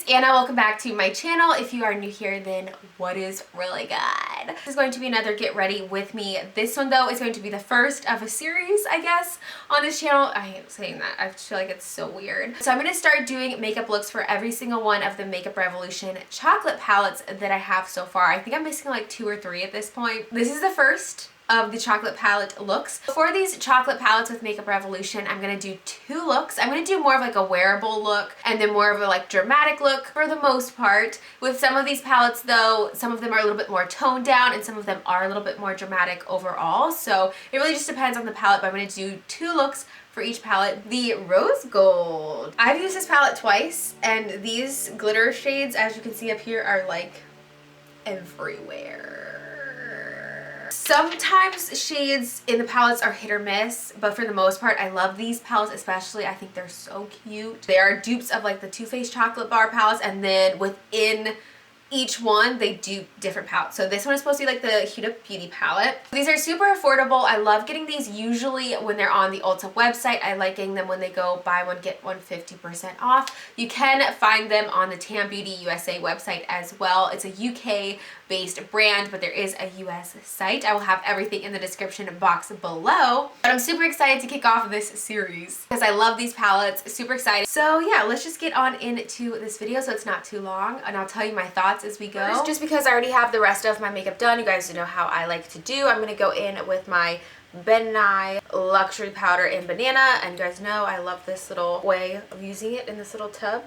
Anna. Welcome back to my channel. If you are new here, then what is really good? This is going to be another get ready with me. This one though is going to be the first of a series, I guess, on this channel. I hate saying that. I feel like it's so weird. So I'm going to start doing makeup looks for every single one of the Makeup Revolution chocolate palettes that I have so far. I think I'm missing like 2 or 3 at this point. This is the first of the chocolate palette looks. For these chocolate palettes with Makeup Revolution, I'm gonna do 2 looks. I'm gonna do more of like a wearable look and then more of a like dramatic look for the most part. With some of these palettes though, some of them are a little bit more toned down and some of them are a little bit more dramatic overall. So it really just depends on the palette, but I'm gonna do 2 looks for each palette. The Rose Gold. I've used this palette twice and these glitter shades, as you can see up here, are like everywhere. Sometimes shades in the palettes are hit or miss, but for the most part, I love these palettes especially. I think they're so cute. They are dupes of like the Too Faced chocolate bar palettes, and then within each one they do different palettes. So this one is supposed to be like the Huda Beauty palette. These are super affordable. I love getting these usually when they're on the Ulta website. I like getting them when they go buy one get one 50% off. You can find them on the Tam Beauty USA website as well. It's a UK based brand, but there is a US site. I will have everything in the description box below. But I'm super excited to kick off this series because I love these palettes. Super excited. So yeah, let's just get on into this video so it's not too long, and I'll tell you my thoughts as we go. Just because I already have the rest of my makeup done, you guys know how I like to do. I'm gonna go in with my Ben Nye Luxury Powder in Banana, and you guys know I love this little way of using it in this little tub.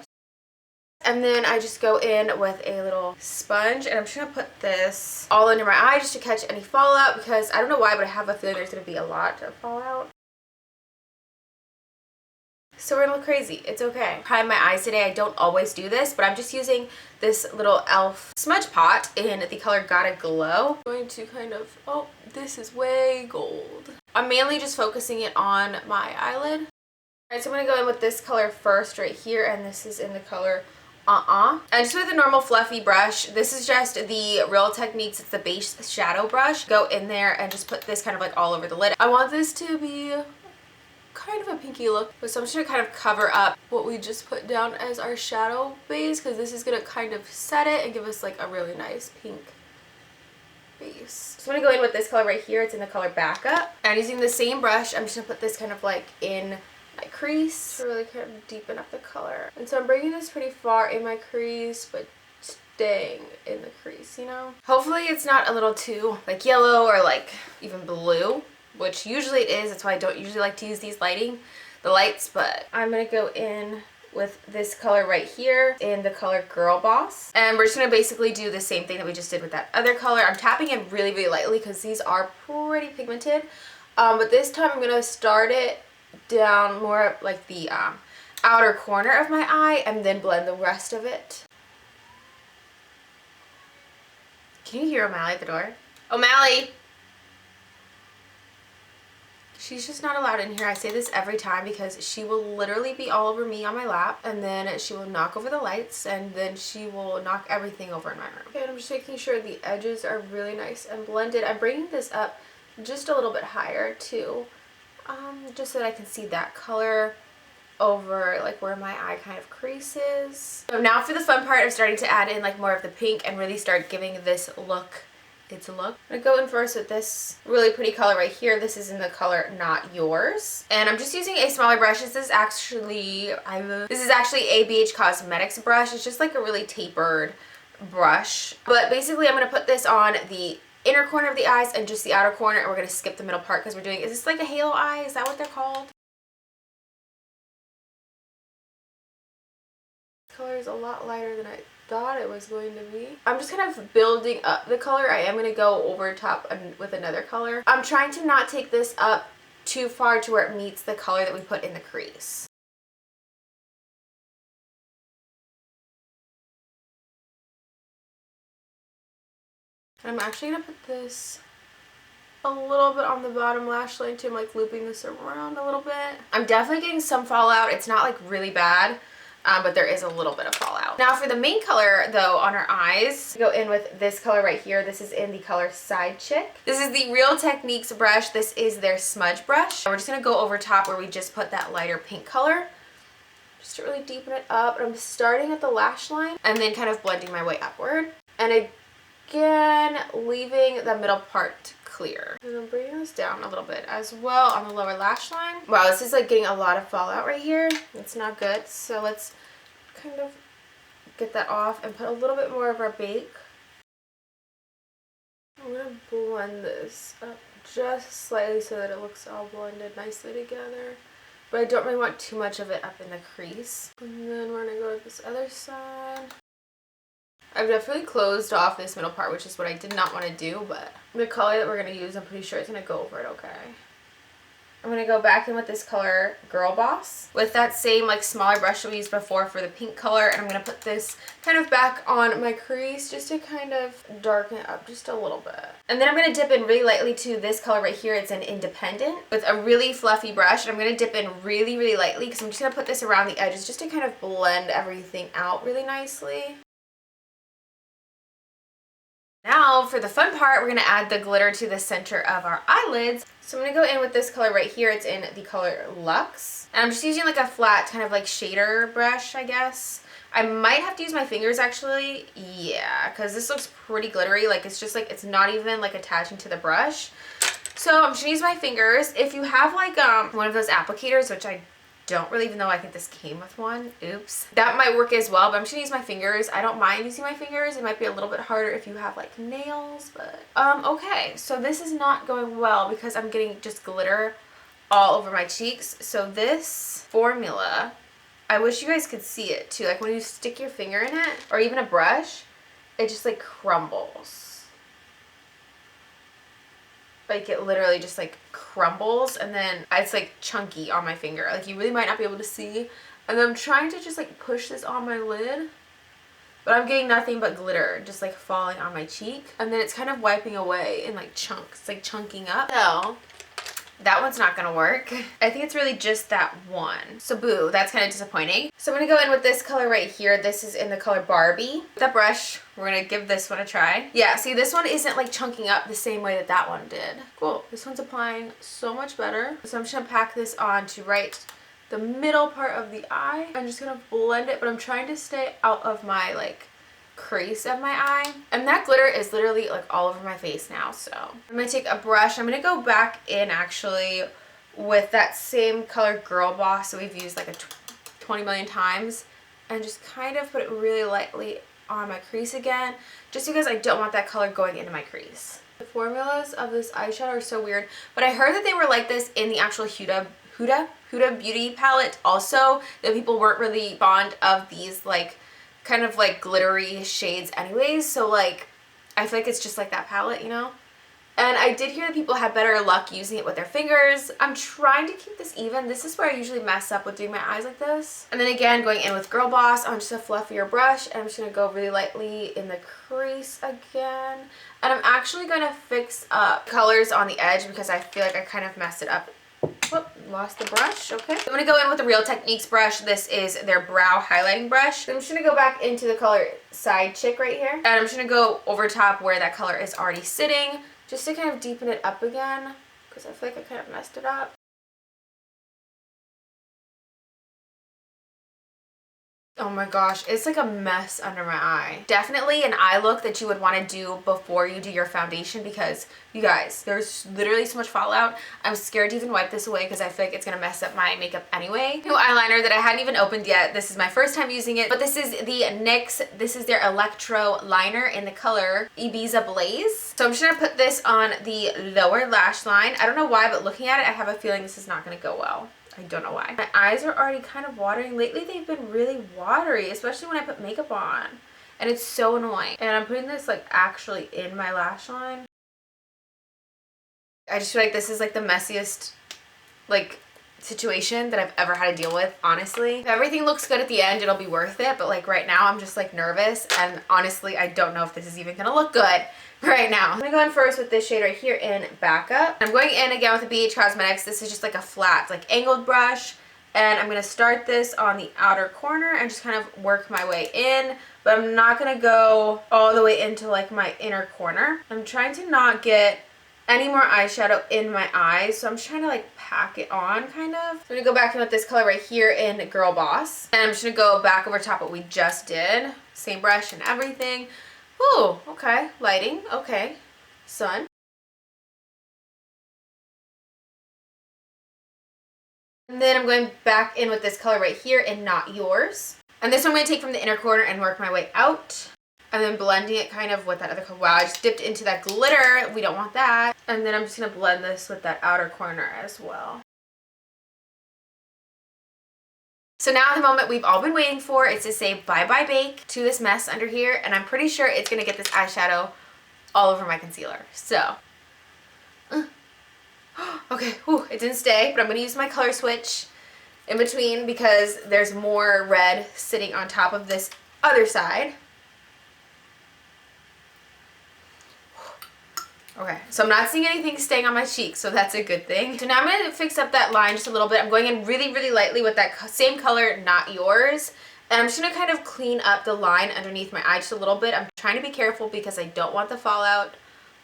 And then I just go in with a little sponge, and I'm just gonna put this all under my eye just to catch any fallout, because I don't know why, but I have a feeling there's gonna be a lot of fallout. So we're gonna look crazy. It's okay. Prime my eyes today. I don't always do this, but I'm just using this little e.l.f. smudge pot in the color Gotta Glow. I'm going to kind of, oh, this is way gold. I'm mainly just focusing it on my eyelid. Alright, so I'm gonna go in with this color first right here, and this is in the color and just with a normal fluffy brush. This is just the Real Techniques, it's the base shadow brush. Go in there and just put this kind of like all over the lid. I want this to be kind of a pinky look, so I'm just gonna kind of cover up what we just put down as our shadow base, because this is gonna kind of set it and give us like a really nice pink base. So I'm gonna go in with this color right here. It's in the color Backup, and using the same brush, I'm just gonna put this kind of like in my crease to really kind of deepen up the color. And so I'm bringing this pretty far in my crease, but staying in the crease, you know? Hopefully it's not a little too like yellow or like even blue, which usually it is. That's why I don't usually like to use these lights, but I'm gonna go in with this color right here in the color Girl Boss. And we're just gonna basically do the same thing that we just did with that other color. I'm tapping it really, really lightly because these are pretty pigmented. But this time I'm gonna start it down more like the outer corner of my eye and then blend the rest of it. Can you hear O'Malley at the door? O'Malley! She's just not allowed in here. I say this every time because she will literally be all over me on my lap, and then she will knock over the lights, and then she will knock everything over in my room. Okay, and I'm just making sure the edges are really nice and blended. I'm bringing this up just a little bit higher too, just so that I can see that color over like where my eye kind of creases. So now for the fun part of starting to add in like more of the pink and really start giving this look its look. I'm gonna go in first with this really pretty color right here. This is in the color Not Yours, and I'm just using a smaller brush. This is actually ABH Cosmetics brush. It's just like a really tapered brush, but basically I'm gonna put this on the inner corner of the eyes and just the outer corner, and we're gonna skip the middle part because we're doing, is this like a halo eye? Is that what they're called? This color is a lot lighter than I thought it was going to be. I'm just kind of building up the color. I am going to go over top with another color. I'm trying to not take this up too far to where it meets the color that we put in the crease. I'm actually going to put this a little bit on the bottom lash line too. I'm like looping this around a little bit. I'm definitely getting some fallout. It's not like really bad, but there is a little bit of fallout. Now for the main color though on our eyes, go in with this color right here. This is in the color Side Chick. This is the Real Techniques brush. This is their smudge brush. We're just going to go over top where we just put that lighter pink color just to really deepen it up. And I'm starting at the lash line and then kind of blending my way upward. And again, leaving the middle part clear. And I'm bringing this down a little bit as well on the lower lash line. Wow, this is like getting a lot of fallout right here. It's not good. So let's kind of get that off and put a little bit more of our bake. I'm going to blend this up just slightly so that it looks all blended nicely together. But I don't really want too much of it up in the crease. And then we're going to go to this other side. I've definitely closed off this middle part, which is what I did not want to do, but the color that we're going to use, I'm pretty sure it's going to go over it okay. I'm going to go back in with this color Girl Boss with that same like smaller brush that we used before for the pink color, and I'm going to put this kind of back on my crease just to kind of darken it up just a little bit. And then I'm going to dip in really lightly to this color right here. It's an Independent with a really fluffy brush, and I'm going to dip in really, really lightly because I'm just going to put this around the edges just to kind of blend everything out really nicely. Now for the fun part, we're going to add the glitter to the center of our eyelids. So I'm going to go in with this color right here. It's in the color Luxe. And I'm just using like a flat kind of like shader brush, I guess. I might have to use my fingers actually. Yeah, because this looks pretty glittery. Like it's just like, it's not even like attaching to the brush. So I'm just going to use my fingers. If you have like one of those applicators, which I don't really, even though I think this came with one, oops, that might work as well, but I'm just gonna use my fingers. I don't mind using my fingers. It might be a little bit harder if you have like nails, but okay, so this is not going well because I'm getting just glitter all over my cheeks. So this formula, I wish you guys could see it too, like when you stick your finger in it or even a brush, it just like crumbles. Like it literally just like crumbles, and then it's like chunky on my finger. Like you really might not be able to see. And then I'm trying to just like push this on my lid, but I'm getting nothing but glitter just like falling on my cheek. And then it's kind of wiping away in like chunks. It's like chunking up. So that one's not gonna work. I think it's really just that one. So boo, that's kind of disappointing. So I'm gonna go in with this color right here. This is in the color Barbie. With that brush, we're gonna give this one a try. Yeah, see, this one isn't like chunking up the same way that that one did. Cool, this one's applying so much better. So I'm just gonna pack this on to right the middle part of the eye. I'm just gonna blend it, but I'm trying to stay out of my like crease of my eye, and that glitter is literally like all over my face now. So I'm gonna take a brush. I'm gonna go back in actually with that same color Girl Boss that we've used like a 20 million times, and just kind of put it really lightly on my crease again, just because I don't want that color going into my crease. The formulas of this eyeshadow are so weird, but I heard that they were like this in the actual Huda Beauty palette also, that people weren't really fond of these like kind of like glittery shades anyways. So like I feel like it's just like that palette, you know. And I did hear that people had better luck using it with their fingers. I'm trying to keep this even. This is where I usually mess up with doing my eyes like this. And then again, going in with Girl Boss on just a fluffier brush, and I'm just gonna go really lightly in the crease again. And I'm actually gonna fix up colors on the edge because I feel like I kind of messed it up. Whoop, lost the brush. Okay, so I'm gonna go in with the Real Techniques brush. This is their brow highlighting brush. So I'm just gonna go back into the color Side Chick right here, and I'm just gonna go over top where that color is already sitting, just to kind of deepen it up again, because I feel like I kind of messed it up. Oh my gosh, it's like a mess under my eye. Definitely an eye look that you would want to do before you do your foundation, because you guys, there's literally so much fallout. I'm scared to even wipe this away because I feel like it's going to mess up my makeup anyway. New eyeliner that I hadn't even opened yet. This is my first time using it, but this is the NYX. This is their Electro liner in the color Ibiza Blaze. So I'm just going to put this on the lower lash line. I don't know why, but looking at it, I have a feeling this is not going to go well. I don't know why. My eyes are already kind of watering. Lately, they've been really watery, especially when I put makeup on. And it's so annoying. And I'm putting this like actually in my lash line. I just feel like this is like the messiest like situation that I've ever had to deal with, honestly. If everything looks good at the end, it'll be worth it. But like right now, I'm just like nervous. And honestly, I don't know if this is even gonna look good right now. I'm gonna go in first with this shade right here in Backup. I'm going in again with the BH Cosmetics. This is just like a flat, like angled brush. And I'm gonna start this on the outer corner and just kind of work my way in. But I'm not gonna go all the way into like my inner corner. I'm trying to not get any more eyeshadow in my eyes, so I'm just trying to like pack it on kind of. So I'm gonna go back in with this color right here in Girl Boss, and I'm just gonna go back over top what we just did. Same brush and everything. Ooh, okay, lighting, okay, sun. And then I'm going back in with this color right here in Not Yours. And this one I'm going to take from the inner corner and work my way out. And then blending it kind of with that other color. Wow, I just dipped into that glitter. We don't want that. And then I'm just going to blend this with that outer corner as well. So now the moment we've all been waiting for is to say bye-bye bake to this mess under here. And I'm pretty sure it's going to get this eyeshadow all over my concealer. So, okay, whew, it didn't stay, but I'm going to use my color switch in between because there's more red sitting on top of this other side. Okay, so I'm not seeing anything staying on my cheeks, so that's a good thing. So now I'm going to fix up that line just a little bit. I'm going in really, really lightly with that same color, Not Yours. And I'm just going to kind of clean up the line underneath my eye just a little bit. I'm trying to be careful because I don't want the fallout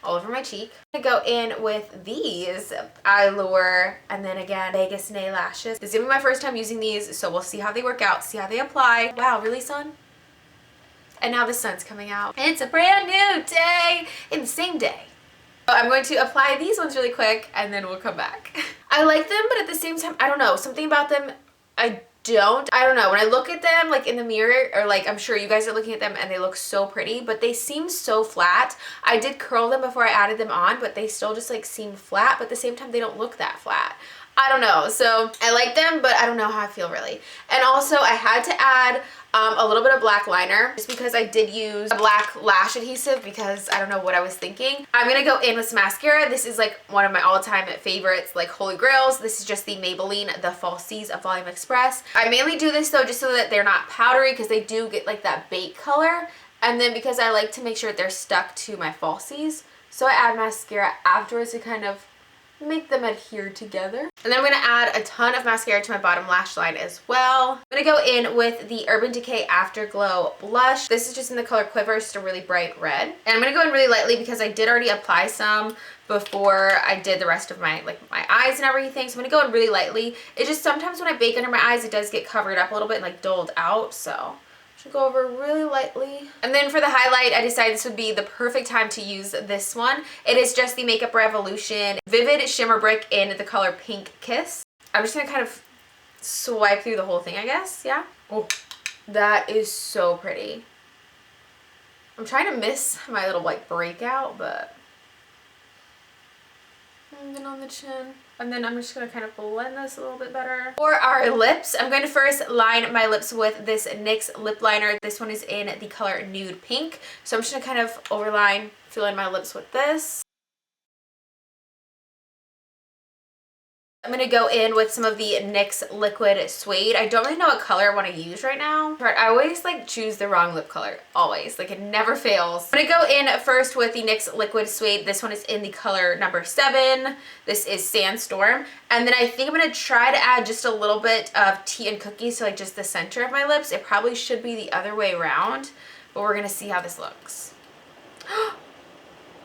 all over my cheek. I'm going to go in with these Eyelure and then again Vegas nail lashes. This is going to be my first time using these, so we'll see how they work out, see how they apply. Wow, really, sun? And now the sun's coming out. It's a brand new day in the same day. So I'm going to apply these ones really quick and then we'll come back. I like them, but at the same time, I don't know, something about them I don't know. When I look at them like in the mirror, or like I'm sure you guys are looking at them and they look so pretty, but they seem so flat. I did curl them before I added them on, but they still just like seem flat, but at the same time they don't look that flat. I don't know. So I like them, but I don't know how I feel really. And also I had to add a little bit of black liner just because I did use a black lash adhesive because I don't know what I was thinking. I'm going to go in with some mascara. This is like one of my all-time favorites, like holy grails. This is just the Maybelline The Falsies of Volume Express. I mainly do this though just so that they're not powdery because they do get like that bake color. And then because I like to make sure that they're stuck to my falsies, so I add mascara afterwards to kind of make them adhere together. And then I'm going to add a ton of mascara to my bottom lash line as well. I'm going to go in with the Urban Decay Afterglow blush. This is just in the color Quiver, just a really bright red. And I'm going to go in really lightly because I did already apply some before I did the rest of my my eyes and everything. So I'm going to go in really lightly. It's just sometimes when I bake under my eyes, it does get covered up a little bit and like dulled out. So should go over really lightly. And then for the highlight, I decided this would be the perfect time to use this one. It is just the Makeup Revolution Vivid Shimmer Brick in the color Pink Kiss. I'm just gonna kind of swipe through the whole thing, I guess, yeah? Oh, that is so pretty. I'm trying to miss my little like breakout, but... And then on the chin. And then I'm just going to kind of blend this a little bit better. For our lips, I'm going to first line my lips with this NYX lip liner. This one is in the color Nude Pink. So I'm just going to kind of overline, fill in my lips with this. I'm going to go in with some of the NYX Liquid Suede. I don't really know what color I want to use right now. But I always like choose the wrong lip color. Always. Like it never fails. I'm going to go in first with the NYX Liquid Suede. This one is in the color number 7. This is Sandstorm. And then I think I'm going to try to add just a little bit of tea and cookies to like just the center of my lips. It probably should be the other way around. But we're going to see how this looks.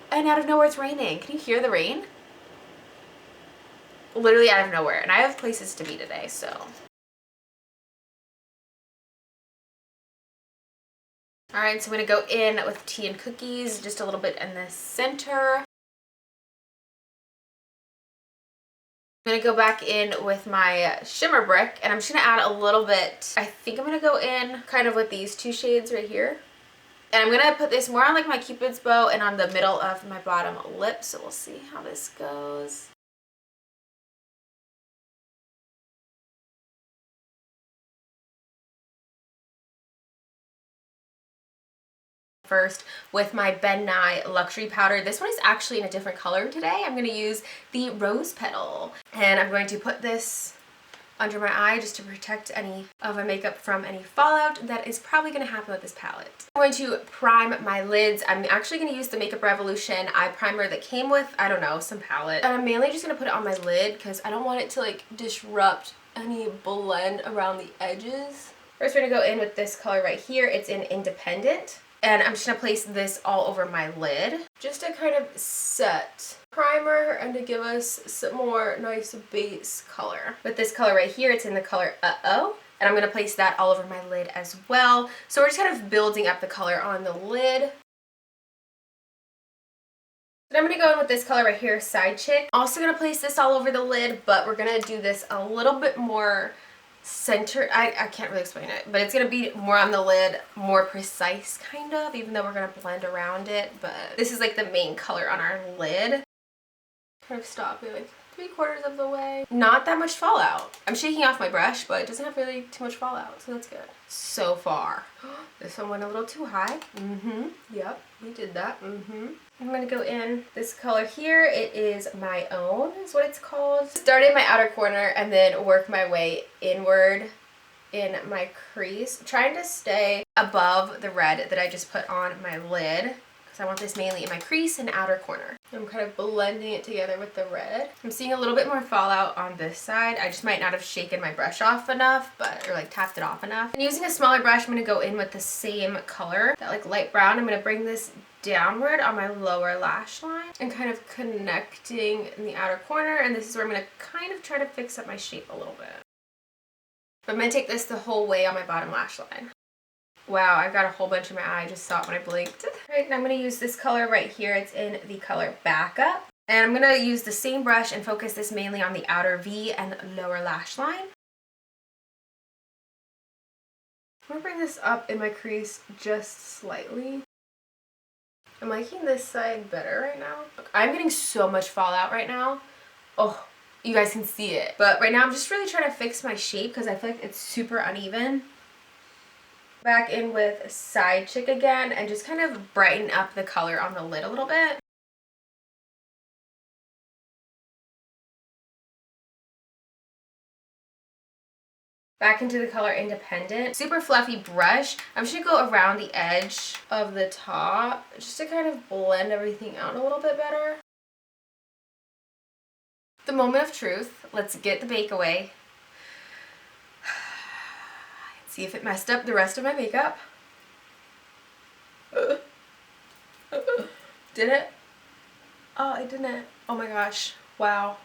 And out of nowhere it's raining. Can you hear the rain? Literally out of nowhere, and I have places to be today, so. All right, so I'm gonna go in with tea and cookies, just a little bit in the center. I'm gonna go back in with my shimmer brick, and I'm just gonna add a little bit. I think I'm gonna go in kind of with these two shades right here. And I'm gonna put this more on like my Cupid's bow and on the middle of my bottom lip, so we'll see how this goes. First with my Ben Nye Luxury Powder. This one is actually in a different color today. I'm going to use the Rose Petal. And I'm going to put this under my eye just to protect any of my makeup from any fallout that is probably going to happen with this palette. I'm going to prime my lids. I'm actually going to use the Makeup Revolution eye primer that came with, I don't know, some palette. And I'm mainly just going to put it on my lid because I don't want it to like disrupt any blend around the edges. First we're going to go in with this color right here. It's in Independent. And I'm just gonna place this all over my lid just to kind of set primer and to give us some more nice base color. With this color right here, it's in the color Uh-Oh. And I'm gonna place that all over my lid as well. So we're just kind of building up the color on the lid. And I'm gonna go in with this color right here, Side Chick. Also gonna place this all over the lid, but we're gonna do this a little bit more centered. I can't really explain it, but it's gonna be more on the lid, more precise kind of, even though we're gonna blend around it. But this is like the main color on our lid. Kind of stop it like 3/4 of the way. Not that much fallout. I'm shaking off my brush, but it doesn't have really too much fallout, so that's good. So far. This one went a little too high. Yep, we did that. I'm gonna go in this color here. It is My Own, is what it's called. Start in my outer corner and then work my way inward in my crease. Trying to stay above the red that I just put on my lid, because I want this mainly in my crease and outer corner. I'm kind of blending it together with the red. I'm seeing a little bit more fallout on this side. I just might not have shaken my brush off enough, or like tapped it off enough. And using a smaller brush, I'm gonna go in with the same color, that like light brown. I'm gonna bring this downward on my lower lash line and kind of connecting in the outer corner. And this is where I'm gonna kind of try to fix up my shape a little bit. But I'm gonna take this the whole way on my bottom lash line. Wow, I got a whole bunch in my eye. I just saw it when I blinked. Right, and I'm going to use this color right here. It's in the color Backup. And I'm going to use the same brush and focus this mainly on the outer V and lower lash line. I'm going to bring this up in my crease just slightly. I'm liking this side better right now. Look, I'm getting so much fallout right now. Oh, you guys can see it. But right now I'm just really trying to fix my shape because I feel like it's super uneven. Back in with Side Chick again and just kind of brighten up the color on the lid a little bit. Back into the color Independent. Super fluffy brush. I'm just gonna go around the edge of the top just to kind of blend everything out a little bit better. The moment of truth. Let's get the bake away. See if it messed up the rest of my makeup. Did it? Oh, it didn't. Oh my gosh. Wow.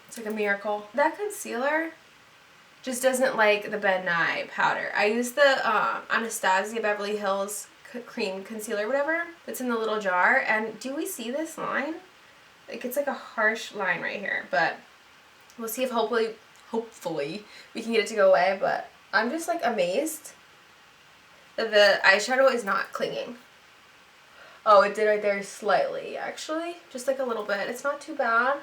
It's like a miracle. That concealer just doesn't like the Ben Nye powder. I use the Anastasia Beverly Hills cream concealer, whatever, that's in the little jar. And do we see this line? Like, it's like a harsh line right here. But we'll see if hopefully we can get it to go away. But I'm just like amazed that the eyeshadow is not clinging. Oh, it did right there slightly, actually. Just like a little bit. It's not too bad.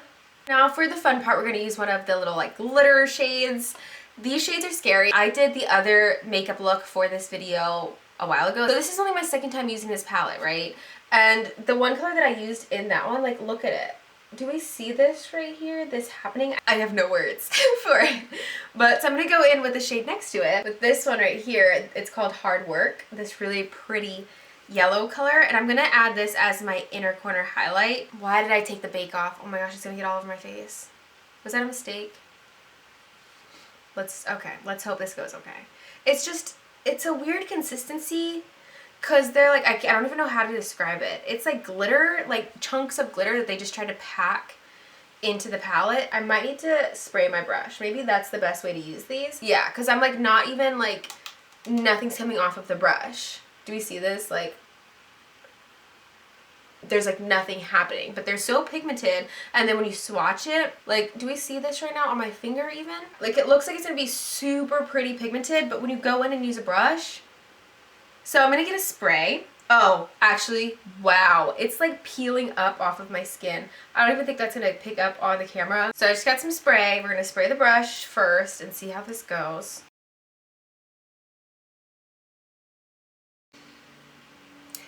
Now for the fun part, we're going to use one of the little like glitter shades. These shades are scary. I did the other makeup look for this video a while ago. So this is only my second time using this palette, right? And the one color that I used in that one, like, look at it. Do we see this right here? This happening? I have no words for it. But so I'm going to go in with the shade next to it. With this one right here, it's called Hard Work. This really pretty yellow color. And I'm going to add this as my inner corner highlight. Why did I take the bake off? Oh my gosh, it's going to get all over my face. Was that a mistake? Let's hope this goes okay. It's just, it's a weird consistency. Because they're like, I don't even know how to describe it. It's like glitter, like chunks of glitter that they just try to pack into the palette. I might need to spray my brush. Maybe that's the best way to use these. Yeah, because I'm like not even like, nothing's coming off of the brush. Do we see this? Like, there's like nothing happening. But they're so pigmented. And then when you swatch it, like, do we see this right now on my finger even? Like, it looks like it's going to be super pretty pigmented. But when you go in and use a brush, so I'm going to get a spray. Oh, actually, wow. It's like peeling up off of my skin. I don't even think that's going to pick up on the camera. So I just got some spray. We're going to spray the brush first and see how this goes.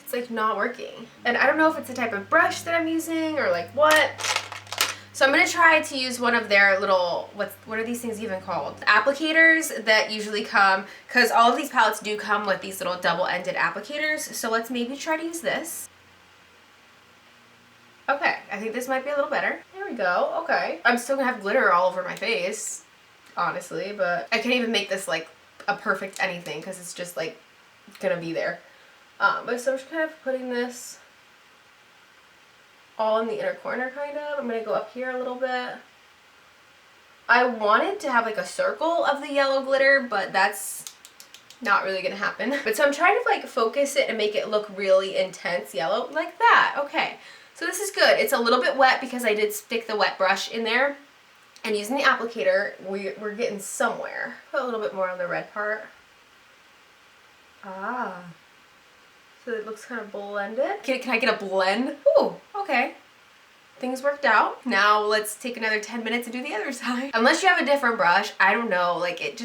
It's like not working. And I don't know if it's the type of brush that I'm using or like what. So I'm going to try to use one of their little, what are these things even called? Applicators that usually come, because all of these palettes do come with these little double-ended applicators. So let's maybe try to use this. Okay, I think this might be a little better. There we go, okay. I'm still going to have glitter all over my face, honestly, but I can't even make this like a perfect anything because it's just like going to be there. But so I'm just kind of putting this all in the inner corner kind of. I'm going to go up here a little bit. I wanted to have like a circle of the yellow glitter, but that's not really going to happen. But so I'm trying to like focus it and make it look really intense yellow like that. Okay, so this is good. It's a little bit wet because I did stick the wet brush in there. And using the applicator, we're getting somewhere. Put a little bit more on the red part. Ah. So it looks kind of blended. Can I get a blend? Ooh, okay. Things worked out. Now let's take another 10 minutes and do the other side. Unless you have a different brush, I don't know, like it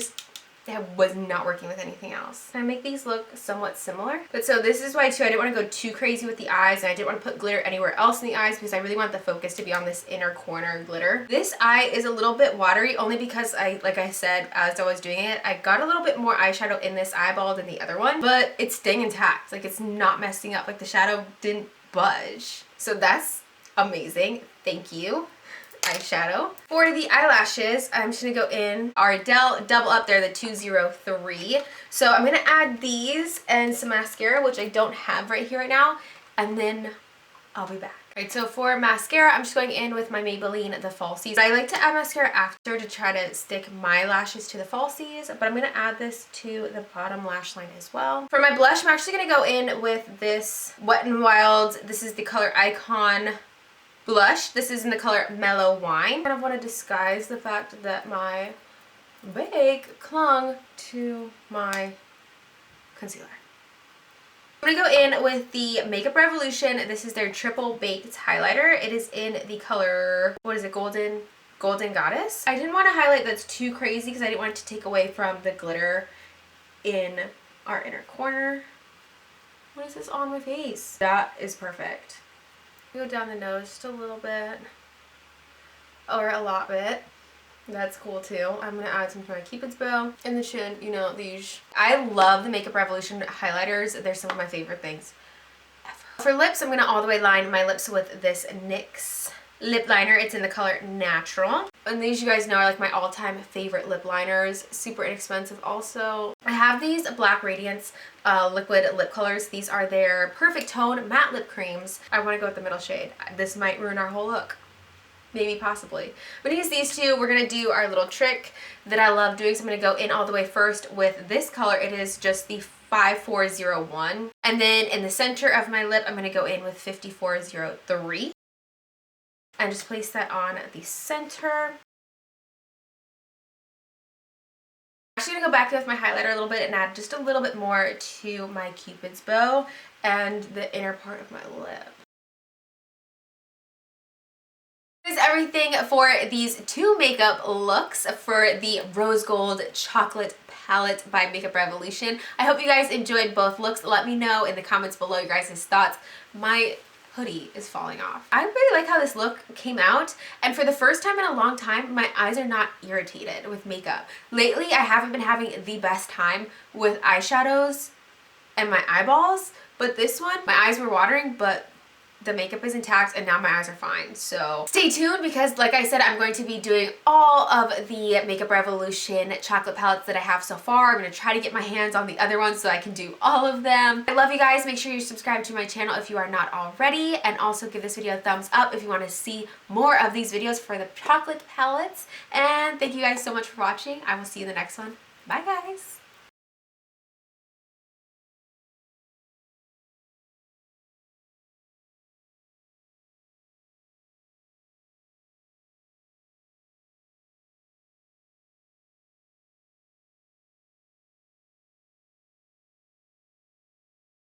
was not working with anything else. Can I make these look somewhat similar? But so this is why too, I didn't want to go too crazy with the eyes, and I didn't want to put glitter anywhere else in the eyes because I really want the focus to be on this inner corner glitter. This eye is a little bit watery only because like I said, as I was doing it, I got a little bit more eyeshadow in this eyeball than the other one, but it's staying intact. Like it's not messing up. Like the shadow didn't budge. So that's amazing. Thank you. Eyeshadow. For the eyelashes, I'm just gonna go in Ardell Double Up there, the 203. So I'm gonna add these and some mascara, which I don't have right here right now, and then I'll be back. Alright, so for mascara, I'm just going in with my Maybelline The Falsies. I like to add mascara after to try to stick my lashes to the falsies, but I'm gonna add this to the bottom lash line as well. For my blush, I'm actually gonna go in with this Wet n Wild. This is the color Icon blush. This is in the color Mellow Wine. I kind of want to disguise the fact that my wig clung to my concealer. I'm going to go in with the Makeup Revolution. This is their Triple Baked Highlighter. It is in the color, what is it, Golden Goddess. I didn't want to highlight that's too crazy because I didn't want it to take away from the glitter in our inner corner. What is this on my face? That is perfect. Go down the nose just a little bit, or a lot bit. That's cool too. I'm going to add some to my Cupid's bow and the chin, you know, these. I love the Makeup Revolution highlighters. They're some of my favorite things ever. For lips, I'm going to all the way line my lips with this NYX lip liner. It's in the color Natural. And these, you guys know, are like my all-time favorite lip liners. Super inexpensive also. I have these Black Radiance liquid lip colors. These are their Perfect Tone matte lip creams. I want to go with the middle shade. This might ruin our whole look. Maybe, possibly. I'm going to use these two. We're going to do our little trick that I love doing. So I'm going to go in all the way first with this color. It is just the 5401. And then in the center of my lip, I'm going to go in with 5403. And just place that on the center. I'm actually going to go back with my highlighter a little bit and add just a little bit more to my Cupid's bow and the inner part of my lip. That is everything for these two makeup looks for the Rose Gold Chocolate Palette by Makeup Revolution. I hope you guys enjoyed both looks. Let me know in the comments below your guys' thoughts. My hoodie is falling off. I really like how this look came out, and for the first time in a long time, my eyes are not irritated with makeup. Lately, I haven't been having the best time with eyeshadows and my eyeballs, but this one, my eyes were watering, but the makeup is intact and now my eyes are fine. So stay tuned because, like I said, I'm going to be doing all of the Makeup Revolution chocolate palettes that I have so far. I'm going to try to get my hands on the other ones so I can do all of them. I love you guys. Make sure you subscribe to my channel if you are not already, and also give this video a thumbs up if you want to see more of these videos for the chocolate palettes. And thank you guys so much for watching. I will see you in the next one. Bye guys.